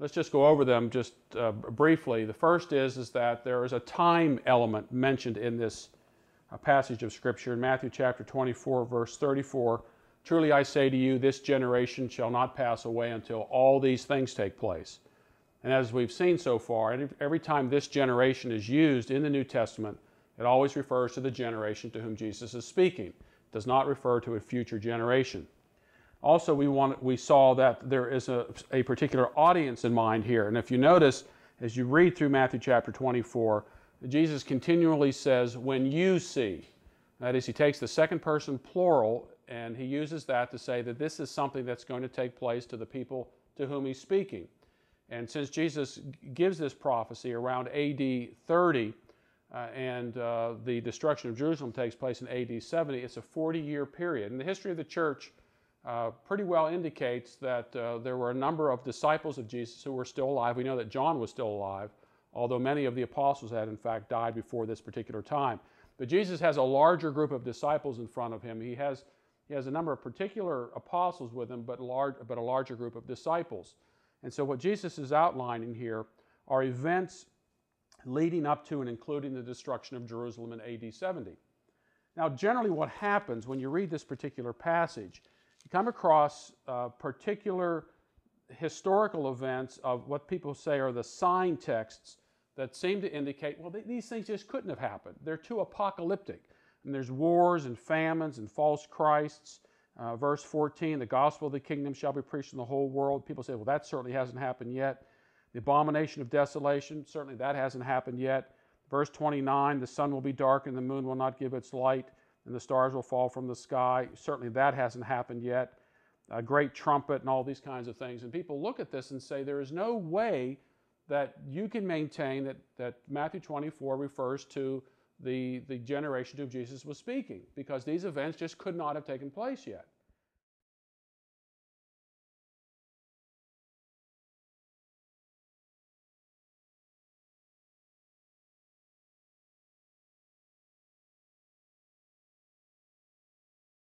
Let's just go over them just briefly. The first is that there is a time element mentioned in this passage of Scripture in Matthew chapter 24, verse 34. Truly I say to you, this generation shall not pass away until all these things take place. And as we've seen so far, every time this generation is used in the New Testament, it always refers to the generation to whom Jesus is speaking. It does not refer to a future generation. Also, we saw that there is a particular audience in mind here. And if you notice, as you read through Matthew chapter 24, Jesus continually says, when you see. That is, he takes the second person plural and he uses that to say that this is something that's going to take place to the people to whom he's speaking. And since Jesus gives this prophecy around AD 30 and the destruction of Jerusalem takes place in AD 70, it's a 40-year period. And the history of the church pretty well indicates that there were a number of disciples of Jesus who were still alive. We know that John was still alive, although many of the apostles had in fact died before this particular time. But Jesus has a larger group of disciples in front of him. He has a number of particular apostles with him, but a larger group of disciples. And so what Jesus is outlining here are events leading up to and including the destruction of Jerusalem in AD 70. Now, generally what happens when you read this particular passage, you come across particular historical events of what people say are the sign texts that seem to indicate, well, these things just couldn't have happened. They're too apocalyptic. And there's wars and famines and false Christs. Verse 14, the gospel of the kingdom shall be preached in the whole world. People say, well, that certainly hasn't happened yet. The abomination of desolation, certainly that hasn't happened yet. Verse 29, the sun will be dark and the moon will not give its light, and the stars will fall from the sky. Certainly that hasn't happened yet. A great trumpet and all these kinds of things. And people look at this and say, there is no way that you can maintain that Matthew 24 refers to the generation to whom Jesus was speaking, because these events just could not have taken place yet.